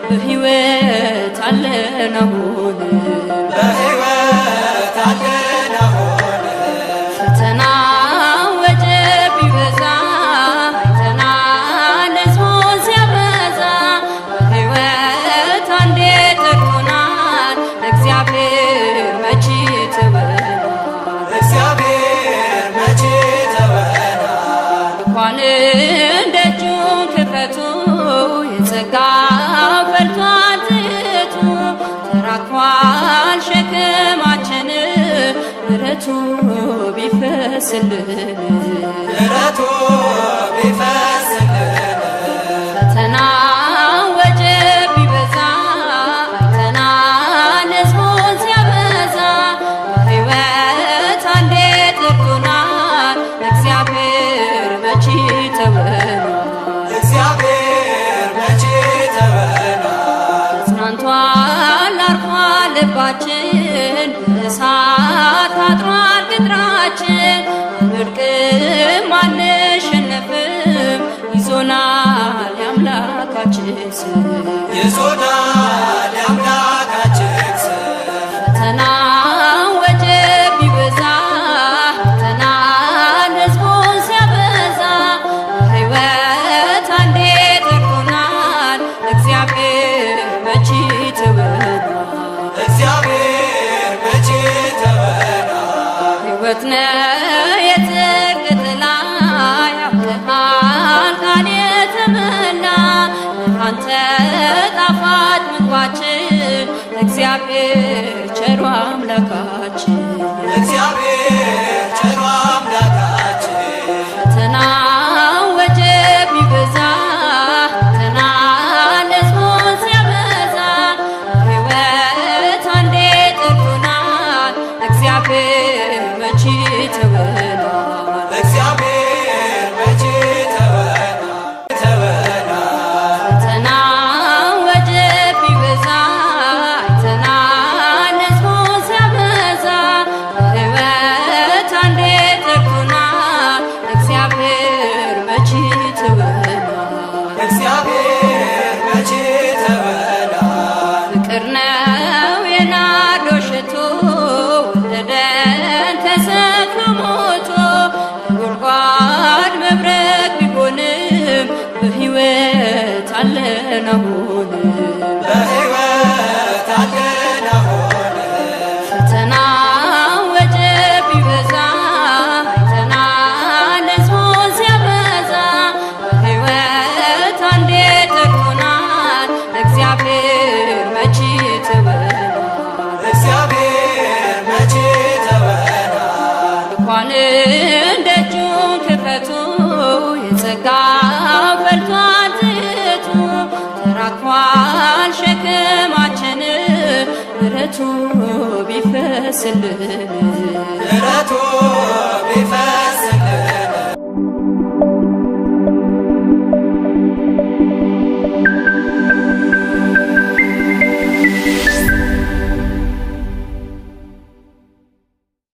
በሕይወት አለን አሁን በሕይወት አለን አሁን ፈተና ወጀብ ቢበዛ አይተናል ሕዝቡን ሲያበዛ በሕይወት አንዴ ጠርቶናል እግዚአብሔር መቼ ተወናል እግዚአብሔር መቼ ተወናል እንኳን ደጁን ክፈቱ የጸጋ ፈልቷል ትቱ ተራክፏል ሸክማችን ምሕረቱ ቢፈስልን ምሕረቱ ቢፈስልን ፈተና ወጀብ ቢበዛ አይተናል ሕዝቡን ሲያበዛ በሕይወት አንዴ ጠርቶናል እግዚአብሔር መቼ ተወናል እግዚአብሔር መቼ ተወናል ተጽናንቷል አርፏል ልባችን በእሳት ታጥሯል ቅጥራችን አንወድቅም አንሸነፍም ይዞናል የአምላካችን ስም ይዞናል የአምላካችን ስም ፈተና ወጀብ ቢበዛ አይተናል ሕዝቡን ሲያበዛ በሕይወት አንዴ ጠርቶናል እግዚአብሔር መቼ ተወናል እግዚአብሔር መቼ ተወናል ሕይወት ነው የጽድቅ ጥላ ያብቅሃል ቃል የተመላ አንተ ጣፋጭ ምግባችን እግዚአብሔር ቸሩ አምላካችን እግዚአብሔር ቸሩ አምላካችን ፈተና ወጀብ ቢበዛ አይተናል ሕዝቡን ሲያበዛ በሕይወት አንዴ ጠርቶናል እግዚአብሔር መቼ ተወናል እግዚአብሔር መቼ ተወናል ፈተና ወጀብ ቢበዛ አይተናል ሕዝቡን ሲያበዛ በሕይወት አንዴ ጠርቶናል እግዚአብሔር መቼ ተወናል እግዚአብሔር መቼ ተወናል ፍቅር ነው የናርዶ ሽቶ ወደደን ተሰቅሎ ሞቶ ጉድጓድ መብረቅ ቢሆንም በሕይወት አለን አሁን በሕይወት አለን አሁን ፈተና ወጀብ ቢበዛ አይተናል ሕዝቡን ሲያበዛ በሕይወት አንዴ ጠርቶናል እግዚአብሔር መቼ ተወናል እግዚአብሔር መቼ ተወናል እንኳን ደጁን ክፈቱ የጸጋ ፈልቷል ትቱ ተራክፏል ሸክማችን ምሕረቱ ቢፈስልን